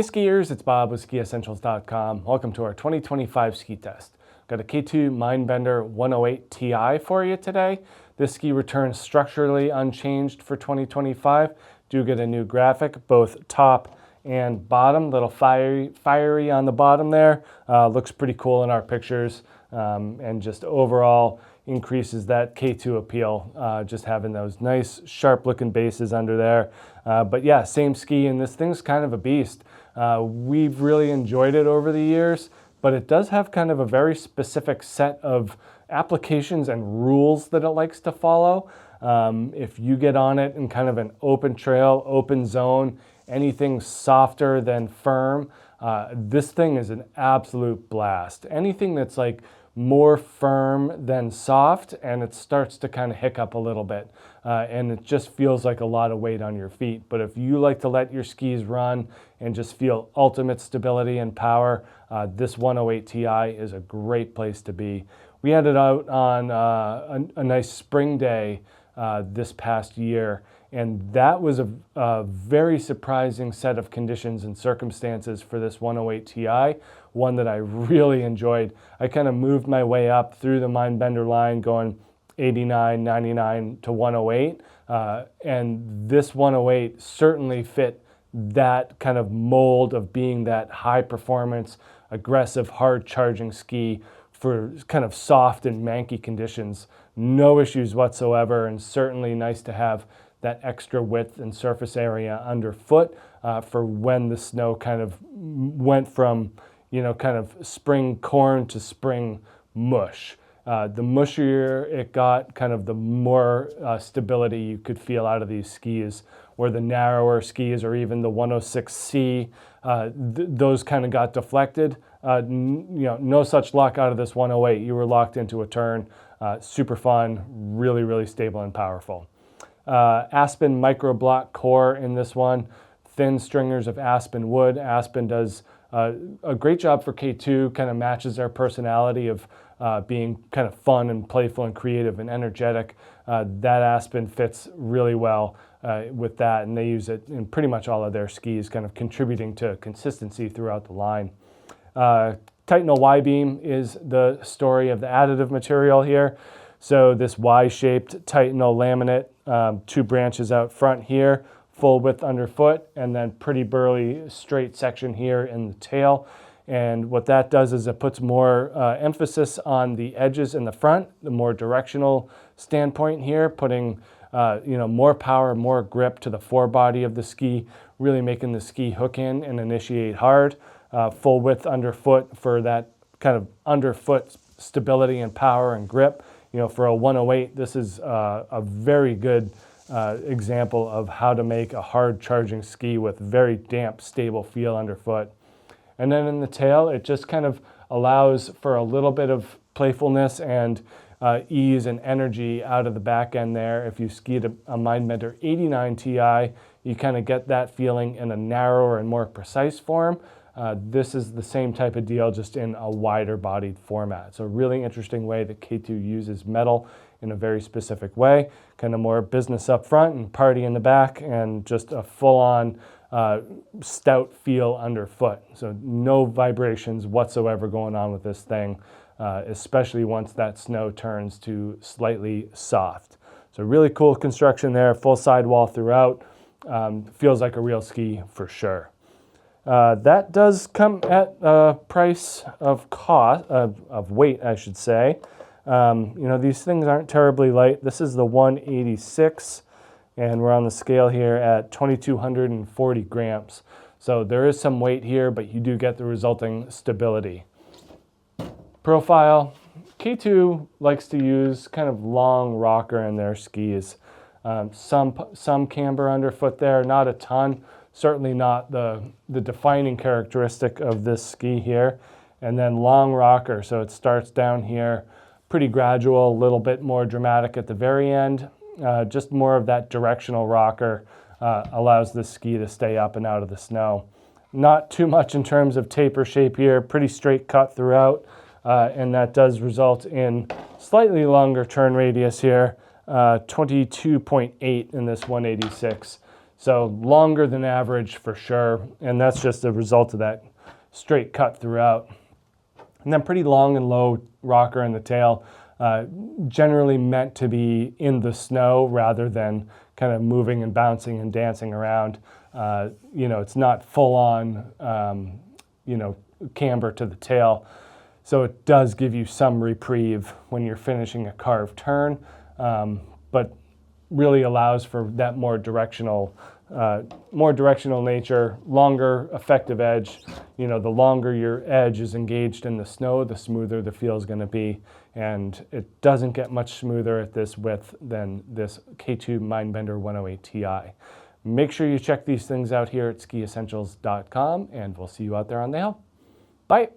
Hey skiers, it's Bob with SkiEssentials.com. Welcome to our 2025 ski test. Got a K2 Mindbender 108 Ti for you today. This ski returns structurally unchanged for 2025. Do get a new graphic, both top and bottom, little fiery on the bottom there. Looks pretty cool in our pictures, and just overall increases that K2 appeal, just having those nice sharp looking bases under there. But yeah, same ski, and this thing's kind of a beast. We've really enjoyed it over the years, but it does have kind of a very specific set of applications and rules that it likes to follow. If you get on it in kind of an open trail, open zone, anything softer than firm, this thing is an absolute blast. Anything that's like more firm than soft, and it starts to kind of hiccup a little bit, and it just feels like a lot of weight on your feet. But if you like to let your skis run and just feel ultimate stability and power, this 108 Ti is a great place to be. We had it out on a nice spring day this past year, and that was a very surprising set of conditions and circumstances for this 108 Ti, one that I really enjoyed. I kind of moved my way up through the Mindbender line going 89, 99 to 108, and this 108 certainly fit that kind of mold of being that high performance, aggressive, hard charging ski for kind of soft and manky conditions. No issues whatsoever, and certainly nice to have that extra width and surface area underfoot for when the snow kind of went from, kind of spring corn to spring mush. The mushier it got, kind of the more stability you could feel out of these skis, where the narrower skis or even the 106C, those kind of got deflected. No such luck out of this 108. You were locked into a turn. Super fun, really, really stable and powerful. Aspen microblock core in this one, thin stringers of aspen wood. Aspen does a great job for K2, kind of matches their personality of being kind of fun and playful and creative and energetic. That aspen fits really well with that, and they use it in pretty much all of their skis, kind of contributing to consistency throughout the line. Titanal Y-beam is the story of the additive material here. So this Y-shaped Titanal laminate, two branches out front here, full width underfoot, and then pretty burly straight section here in the tail. And what that does is it puts more emphasis on the edges in the front, the more directional standpoint here, putting more power, more grip to the forebody of the ski, really making the ski hook in and initiate hard. Full width underfoot for that kind of underfoot stability and power and grip. For a 108, this is a very good example of how to make a hard charging ski with very damp, stable feel underfoot. And then in the tail, it just kind of allows for a little bit of playfulness and ease and energy out of the back end there. If you skied a Mindbender 89 Ti, you kind of get that feeling in a narrower and more precise form. This is the same type of deal, just in a wider bodied format. It's a really interesting way that K2 uses metal in a very specific way, kind of more business up front and party in the back, and just a full-on stout feel underfoot. So no vibrations whatsoever going on with this thing, especially once that snow turns to slightly soft. So really cool construction there, full sidewall throughout. Feels like a real ski for sure. That does come at a price of cost, of weight, I should say. These things aren't terribly light. This is the 186, and we're on the scale here at 2,240 grams. So there is some weight here, but you do get the resulting stability. Profile, K2 likes to use kind of long rocker in their skis. Some camber underfoot there, not a ton. Certainly not the defining characteristic of this ski here. And then long rocker, so it starts down here, pretty gradual, a little bit more dramatic at the very end. Just more of that directional rocker allows the ski to stay up and out of the snow. Not too much in terms of taper shape here, pretty straight cut throughout, and that does result in slightly longer turn radius here, 22.8 in this 186. So longer than average for sure, and that's just a result of that straight cut throughout. And then pretty long and low rocker in the tail, generally meant to be in the snow rather than kind of moving and bouncing and dancing around. It's not full on, camber to the tail. So it does give you some reprieve when you're finishing a carved turn, but really allows for that more directional nature, longer effective edge. The longer your edge is engaged in the snow, the smoother the feel is going to be. And it doesn't get much smoother at this width than this K2 Mindbender 108 Ti. Make sure you check these things out here at skiessentials.com, and we'll see you out there on the hill. Bye.